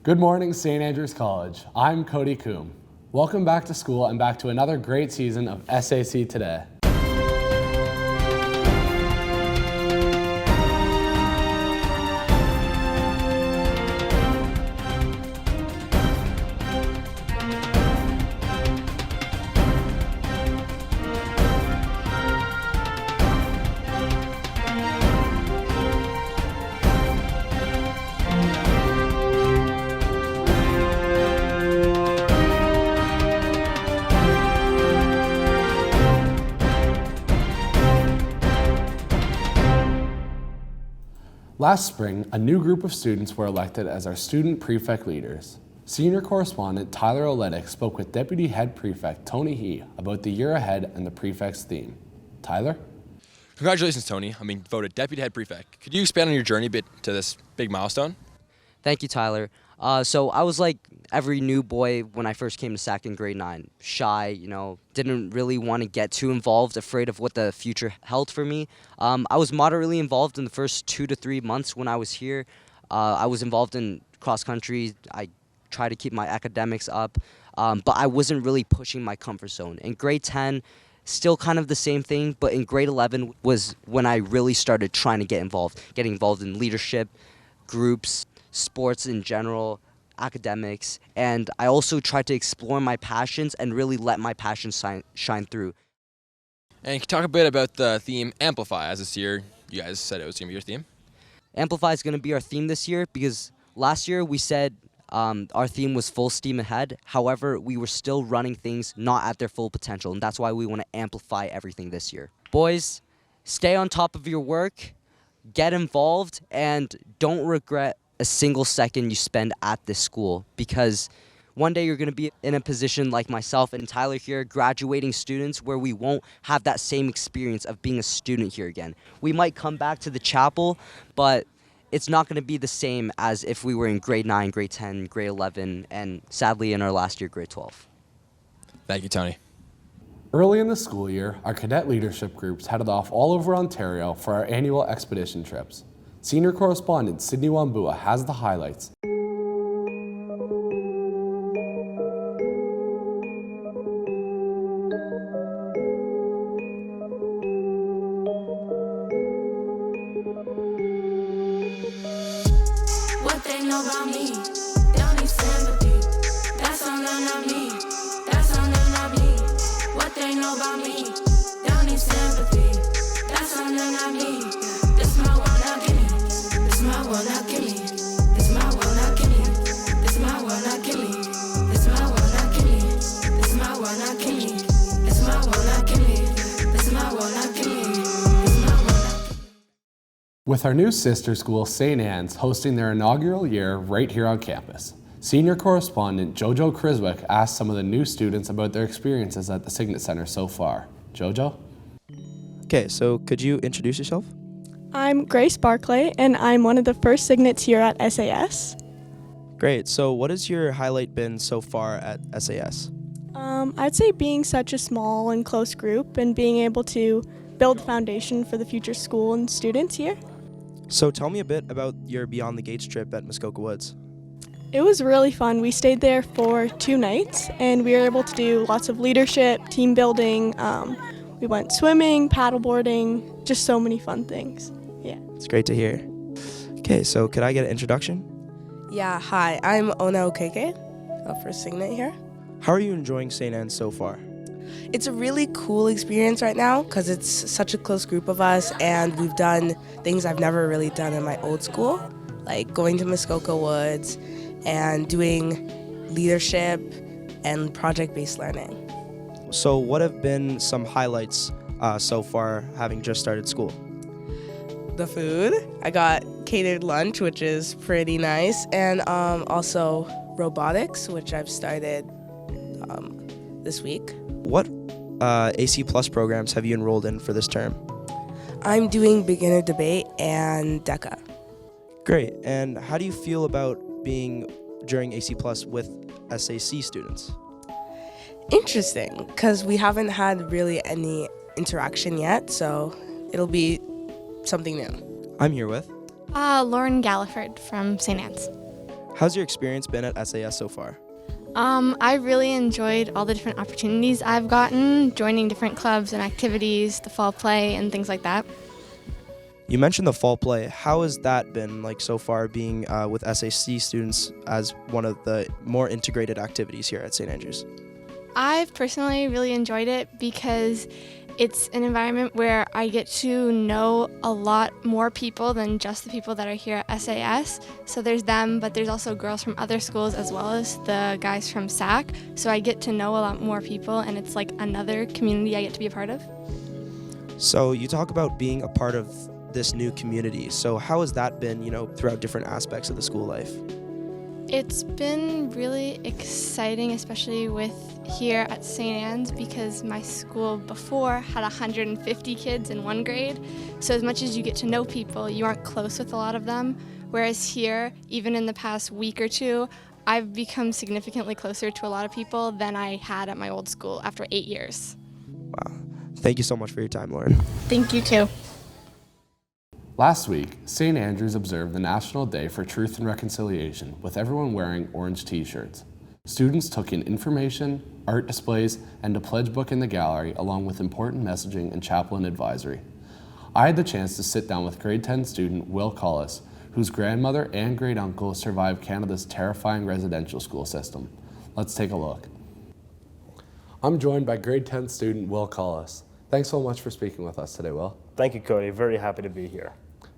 Good morning, St. Andrews College. I'm Cody Coombe. Welcome back to school and back to another great season of SAC Today. Last spring, a new group of students were elected as our student prefect leaders. Senior correspondent Tyler Oledick spoke with Deputy Head Prefect Tony He about the year ahead and the prefect's theme. Tyler? Congratulations, Tony, on being voted Deputy Head Prefect. Could you expand on your journey a bit to this big milestone? Thank you, Tyler. So I was like every new boy when I first came to SAC in grade 9. Shy, didn't really want to get too involved, afraid of what the future held for me. I was moderately involved in the first 2 to 3 months when I was here. I was involved in cross country. I tried to keep my academics up, but I wasn't really pushing my comfort zone. In grade 10, still kind of the same thing, but in grade 11 was when I really started trying to getting involved in leadership, groups, sports in general, academics, and I also tried to explore my passions and really let my passions shine through. And can you talk a bit about the theme Amplify, as this year you guys said it was going to be your theme? Amplify is going to be our theme this year because last year we said our theme was full steam ahead. However, we were still running things not at their full potential, and that's why we want to amplify everything this year. Boys, stay on top of your work, get involved, and don't regret a single second you spend at this school, because one day you're going to be in a position like myself and Tyler here, graduating students, where we won't have that same experience of being a student here again. We might come back to the chapel, but it's not going to be the same as if we were in grade 9, grade 10, grade 11, and sadly in our last year, grade 12. Thank you, Tony. Early in the school year, our cadet leadership groups headed off all over Ontario for our annual expedition trips. Senior correspondent Sydney Wambua has the highlights. What they know about me, they don't need sympathy. That's on them, not me. That's on them, not me. What they know about me, they don't need sympathy. That's on them, not me. This my world, now give me. This my world, now give me. This my world, now give me. This my world, now give me. This my world, now give me. This my world, now give me. This my world, now give me. This my world, now give me. This my world, now give me. With our new sister school, St. Anne's, hosting their inaugural year right here on campus. Senior correspondent Jojo Criswick asked some of the new students about their experiences at the Signet Center so far. Jojo? Okay, so could you introduce yourself? I'm Grace Barclay, and I'm one of the first signets here at SAS. Great, so what has your highlight been so far at SAS? I'd say being such a small and close group and being able to build a foundation for the future school and students here. So tell me a bit about your Beyond the Gates trip at Muskoka Woods. It was really fun. We stayed there for 2 nights, and we were able to do lots of leadership, team building. We went swimming, paddleboarding, just so many fun things. Yeah. It's great to hear. Okay, so could I get an introduction? Yeah, hi, I'm Ona Okeke, a first signet here. How are you enjoying St. Anne's so far? It's a really cool experience right now because it's such a close group of us, and we've done things I've never really done in my old school, like going to Muskoka Woods and doing leadership and project-based learning. So what have been some highlights so far, having just started school? The food. I got catered lunch, which is pretty nice, and also robotics, which I've started this week. What AC Plus programs have you enrolled in for this term? I'm doing beginner debate and DECA. Great, and how do you feel about being during AC Plus with SAC students? Interesting, because we haven't had really any interaction yet, so it'll be something new. I'm here with. Lauren Galliford from St. Anne's. How's your experience been at SAS so far? I really enjoyed all the different opportunities I've gotten, joining different clubs and activities, the fall play, and things like that. You mentioned the fall play. How has that been like so far, being with SAC students as one of the more integrated activities here at St. Andrews? I've personally really enjoyed it because it's an environment where I get to know a lot more people than just the people that are here at SAS. So there's them, but there's also girls from other schools as well as the guys from SAC. So I get to know a lot more people, and it's like another community I get to be a part of. So you talk about being a part of this new community. So how has that been, throughout different aspects of the school life? It's been really exciting, especially with here at St. Anne's, because my school before had 150 kids in one grade. So as much as you get to know people, you aren't close with a lot of them. Whereas here, even in the past week or two, I've become significantly closer to a lot of people than I had at my old school after 8 years. Wow. Thank you so much for your time, Lauren. Thank you too. Last week, St. Andrews observed the National Day for Truth and Reconciliation with everyone wearing orange t-shirts. Students took in information, art displays, and a pledge book in the gallery, along with important messaging and chaplain advisory. I had the chance to sit down with grade 10 student Will Collis, whose grandmother and great uncle survived Canada's terrifying residential school system. Let's take a look. I'm joined by grade 10 student Will Collis. Thanks so much for speaking with us today, Will. Thank you, Cody. Very happy to be here.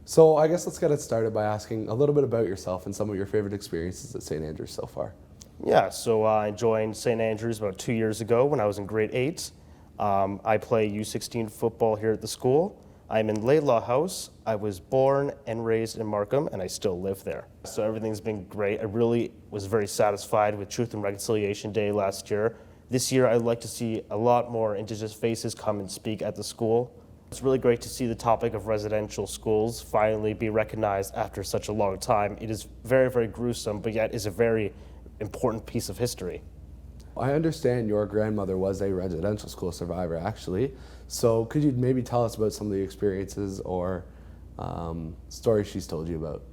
So I guess let's get it started by asking a little bit about yourself and some of your favorite experiences at St. Andrews so far. Yeah, so I joined St. Andrews about 2 years ago when I was in grade 8. I play U16 football here at the school. I'm in Laidlaw House. I was born and raised in Markham, and I still live there. So everything's been great. I really was very satisfied with Truth and Reconciliation Day last year. This year, I'd like to see a lot more Indigenous faces come and speak at the school. It's really great to see the topic of residential schools finally be recognized after such a long time. It is very, very gruesome, but yet is a very important piece of history. I understand your grandmother was a residential school survivor, actually. So could you maybe tell us about some of the experiences or stories she's told you about?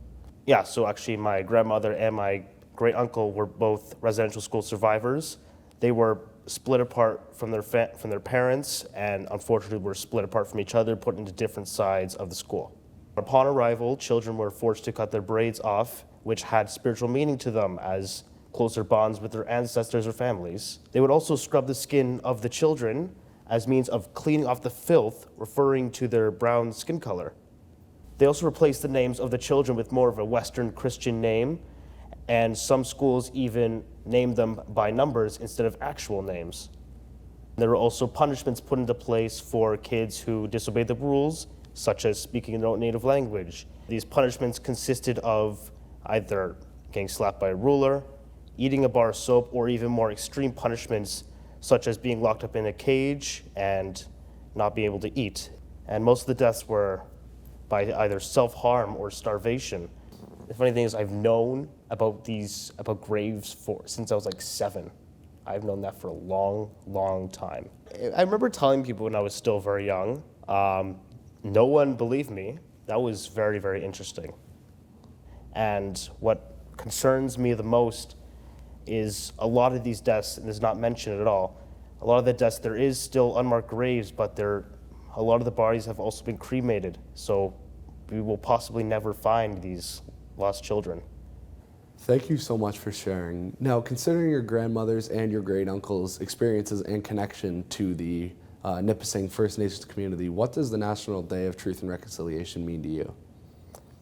Yeah, so actually my grandmother and my great uncle were both residential school survivors. They were split apart from their parents, and unfortunately were split apart from each other, put into different sides of the school. Upon arrival, children were forced to cut their braids off, which had spiritual meaning to them as closer bonds with their ancestors or families. They would also scrub the skin of the children as means of cleaning off the filth, referring to their brown skin color. They also replaced the names of the children with more of a Western Christian name, and some schools even named them by numbers instead of actual names. There were also punishments put into place for kids who disobeyed the rules, such as speaking their own native language. These punishments consisted of either getting slapped by a ruler, eating a bar of soap, or even more extreme punishments, such as being locked up in a cage and not being able to eat. And most of the deaths were by either self-harm or starvation. The funny thing is, I've known about graves since I was like 7. I've known that for a long, long time. I remember telling people when I was still very young. No one believed me. That was very, very interesting. And what concerns me the most is a lot of these deaths, and is not mentioned at all, a lot of the deaths, there is still unmarked graves, but a lot of the bodies have also been cremated. So we will possibly never find these lost children. Thank you so much for sharing. Now, considering your grandmother's and your great uncle's experiences and connection to the Nipissing First Nations community, what does the National Day of Truth and Reconciliation mean to you?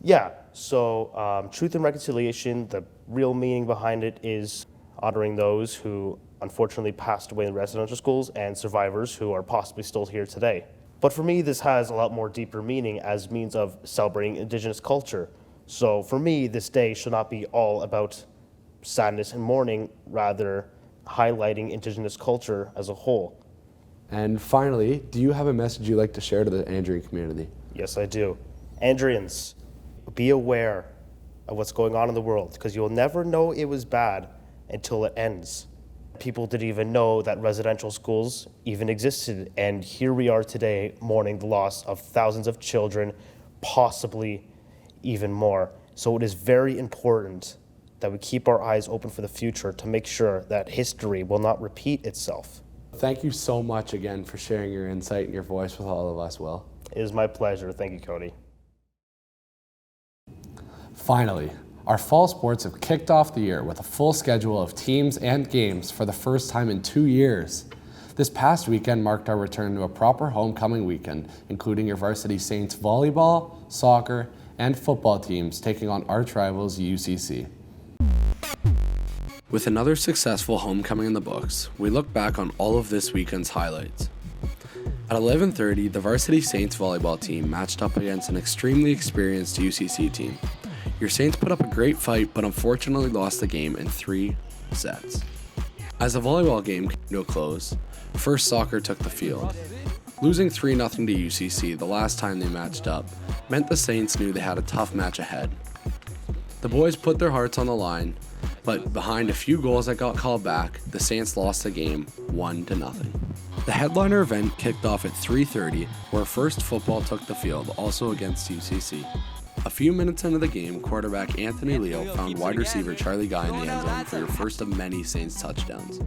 Yeah, so Truth and Reconciliation, the real meaning behind it is honoring those who unfortunately passed away in residential schools and survivors who are possibly still here today. But for me, this has a lot more deeper meaning as means of celebrating Indigenous culture. So for me, this day should not be all about sadness and mourning, rather highlighting Indigenous culture as a whole. And finally, do you have a message you'd like to share to the Andrian community? Yes, I do. Andrians, be aware of what's going on in the world, because you'll never know it was bad until it ends. People didn't even know that residential schools even existed, and here we are today mourning the loss of thousands of children, possibly even more. So it is very important that we keep our eyes open for the future to make sure that history will not repeat itself. Thank you so much again for sharing your insight and your voice with all of us, Will. It is my pleasure. Thank you, Cody. Finally, our fall sports have kicked off the year with a full schedule of teams and games for the first time in 2 years. This past weekend marked our return to a proper homecoming weekend, including your Varsity Saints volleyball, soccer, and football teams taking on arch rivals UCC. With another successful homecoming in the books, we look back on all of this weekend's highlights. At 11:30, the Varsity Saints volleyball team matched up against an extremely experienced UCC team. Your Saints put up a great fight, but unfortunately lost the game in 3 sets. As the volleyball game came to a close, first soccer took the field. Losing 3-0 to UCC the last time they matched up meant the Saints knew they had a tough match ahead. The boys put their hearts on the line, but behind a few goals that got called back, the Saints lost the game 1-0. The headliner event kicked off at 3:30, where first football took the field, also against UCC. A few minutes into the game, quarterback Anthony Leo found wide receiver Charlie Guy in the end zone for your first of many Saints touchdowns.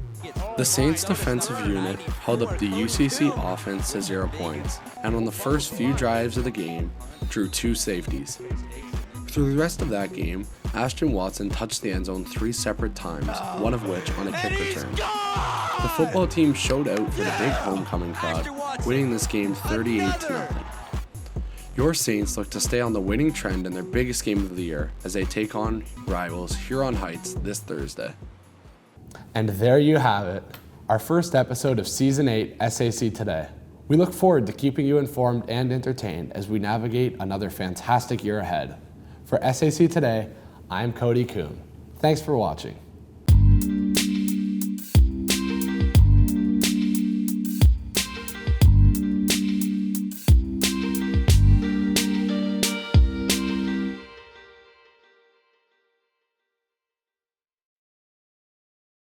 The Saints defensive unit held up the UCC offense to 0 points, and on the first few drives of the game, drew 2 safeties. Through the rest of that game, Ashton Watson touched the end zone 3 separate times, one of which on a kick return. The football team showed out for the big homecoming crowd, winning this game 38-0. Your Saints look to stay on the winning trend in their biggest game of the year as they take on rivals Huron Heights this Thursday. And there you have it, our first episode of Season 8 SAC Today. We look forward to keeping you informed and entertained as we navigate another fantastic year ahead. For SAC Today, I'm Cody Kuhn. Thanks for watching.